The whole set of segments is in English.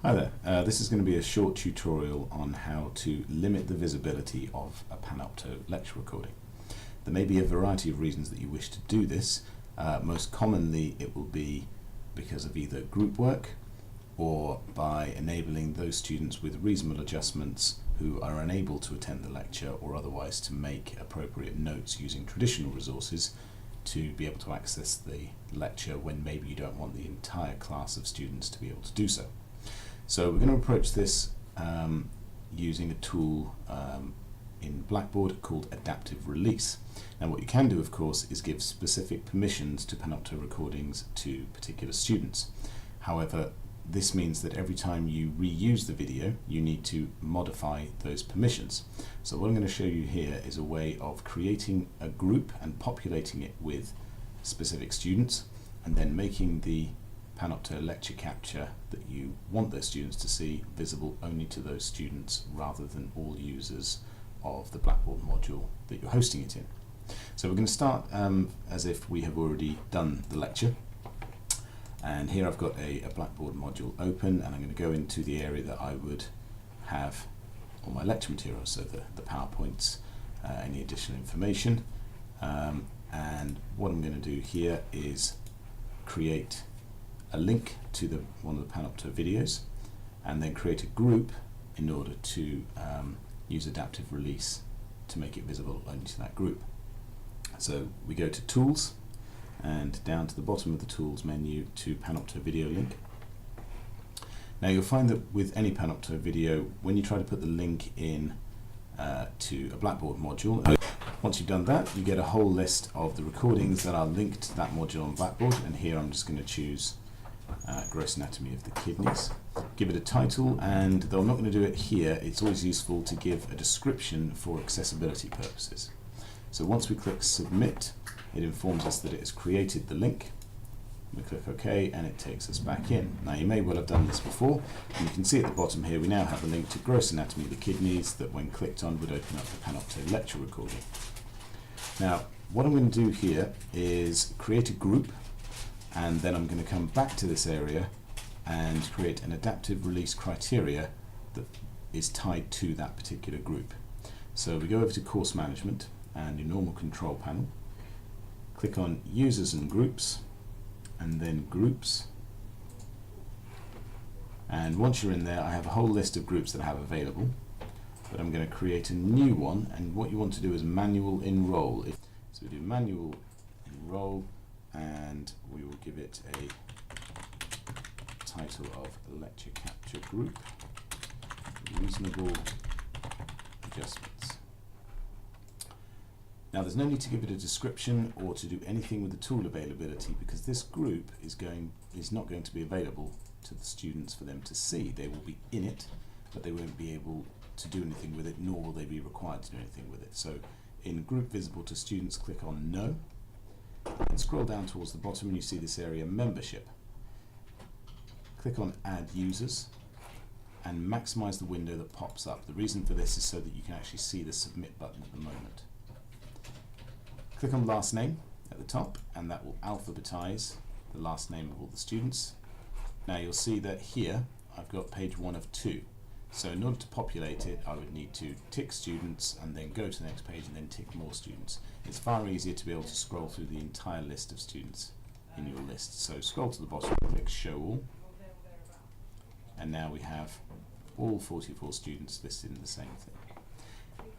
Hi there, this is going to be a short tutorial on how to limit the visibility of a Panopto lecture recording. There may be a variety of reasons that you wish to do this. Most commonly it will be because of either group work or by enabling those students with reasonable adjustments who are unable to attend the lecture or otherwise to make appropriate notes using traditional resources to be able to access the lecture when maybe you don't want the entire class of students to be able to do so. So we're going to approach this using a tool in Blackboard called Adaptive Release. Now what you can do, of course, is give specific permissions to Panopto recordings to particular students. However, this means that every time you reuse the video, you need to modify those permissions. So what I'm going to show you here is a way of creating a group and populating it with specific students, and then making the Panopto lecture capture that you want those students to see visible only to those students rather than all users of the Blackboard module that you're hosting it in. So we're going to start as if we have already done the lecture, and here I've got a Blackboard module open, and I'm going to go into the area that I would have all my lecture materials, so the PowerPoints, any additional information, and what I'm going to do here is create a link to one of the Panopto videos, and then create a group in order to use Adaptive Release to make it visible only to that group. So we go to Tools and down to the bottom of the Tools menu to Panopto Video Link. Now you'll find that with any Panopto video, when you try to put the link in to a Blackboard module, once you've done that, you get a whole list of the recordings that are linked to that module on Blackboard, and here I'm just going to choose Gross Anatomy of the Kidneys. Give it a title, and though I'm not going to do it here, it's always useful to give a description for accessibility purposes. So once we click Submit, it informs us that it has created the link. We click OK, and it takes us back in. Now you may well have done this before, and you can see at the bottom here we now have a link to Gross Anatomy of the Kidneys that when clicked on would open up the Panopto lecture recording. Now what I'm going to do here is create a group, and then I'm going to come back to this area and create an adaptive release criteria that is tied to that particular group. So we go over to Course Management and your normal control panel, click on Users and Groups, and then Groups, and once you're in there I have a whole list of groups that I have available, but I'm going to create a new one, and what you want to do is manual enroll. So we do manual enroll, and we will give it a title of Lecture Capture Group, Reasonable Adjustments. Now there's no need to give it a description or to do anything with the tool availability, because this group is not going to be available to the students for them to see. They will be in it, but they won't be able to do anything with it, nor will they be required to do anything with it. So in Group Visible to Students, click on No, and scroll down towards the bottom and you see this area Membership. Click on Add Users and maximize the window that pops up. The reason for this is so that you can actually see the Submit button at the moment. Click on Last Name at the top, and that will alphabetize the last name of all the students. Now you'll see that here I've got page 1 of 2. So in order to populate it, I would need to tick students and then go to the next page and then tick more students. It's far easier to be able to scroll through the entire list of students in your list. So scroll to the bottom, click Show All, and now we have all 44 students listed in the same thing.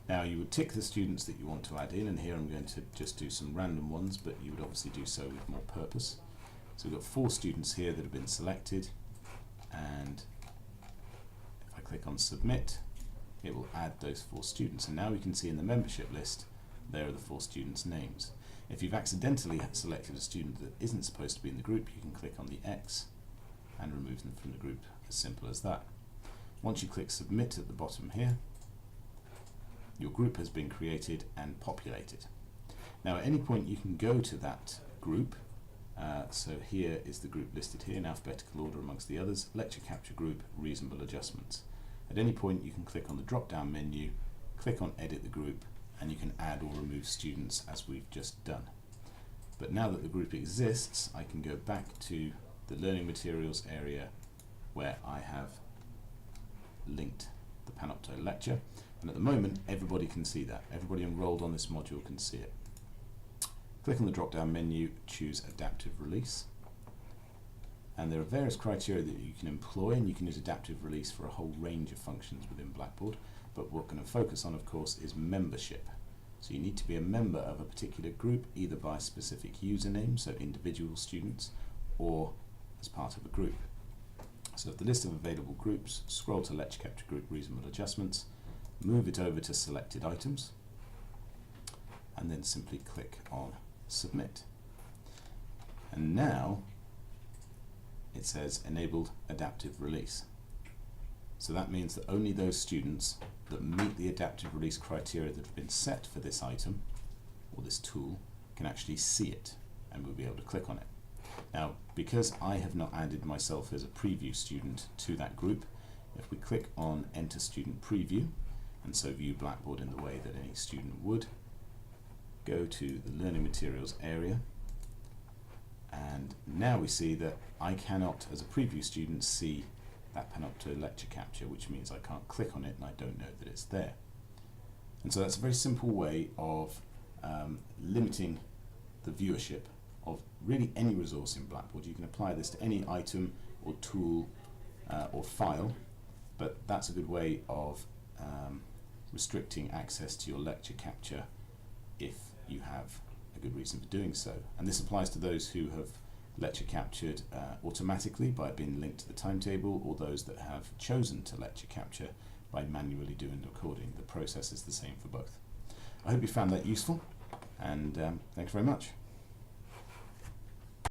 Now you would tick the students that you want to add in, and here I'm going to just do some random ones, but you would obviously do so with more purpose. So we've got 4 students here that have been selected, and if I click on Submit, it will add those 4 students, and now we can see in the membership list there are the 4 students' names. If you've accidentally selected a student that isn't supposed to be in the group, you can click on the X and remove them from the group, as simple as that. Once you click Submit at the bottom here, your group has been created and populated. Now at any point you can go to that group, so here is the group listed here in alphabetical order amongst the others, Lecture Capture Group, Reasonable Adjustments. At any point you can click on the drop down menu, click on Edit the Group, and you can add or remove students as we've just done. But now that the group exists, I can go back to the Learning Materials area where I have linked the Panopto lecture, and at the moment everybody can see that. Everybody enrolled on this module can see it. Click on the drop down menu, choose adaptive release, and there are various criteria that you can employ, and you can use adaptive release for a whole range of functions within Blackboard, but what we're going to focus on, of course, is membership. So you need to be a member of a particular group, either by specific username, so individual students, or as part of a group. So at the list of available groups, scroll to Lecture Capture Group Reasonable Adjustments, move it over to Selected Items, and then simply click on Submit. And now it says Enabled Adaptive Release. So that means that only those students that meet the adaptive release criteria that have been set for this item or this tool can actually see it, and we'll be able to click on it. Now, because I have not added myself as a preview student to that group, if we click on Enter Student Preview, and so view Blackboard in the way that any student would, go to the Learning Materials area, and now we see that I cannot, as a preview student, see that Panopto lecture capture, which means I can't click on it and I don't know that it's there. And so that's a very simple way of limiting the viewership of really any resource in Blackboard. You can apply this to any item or tool or file, but that's a good way of restricting access to your lecture capture if you have a good reason for doing so. And this applies to those who have lecture captured automatically by being linked to the timetable, or those that have chosen to lecture capture by manually doing the recording. The process is the same for both. I hope you found that useful, and thanks very much.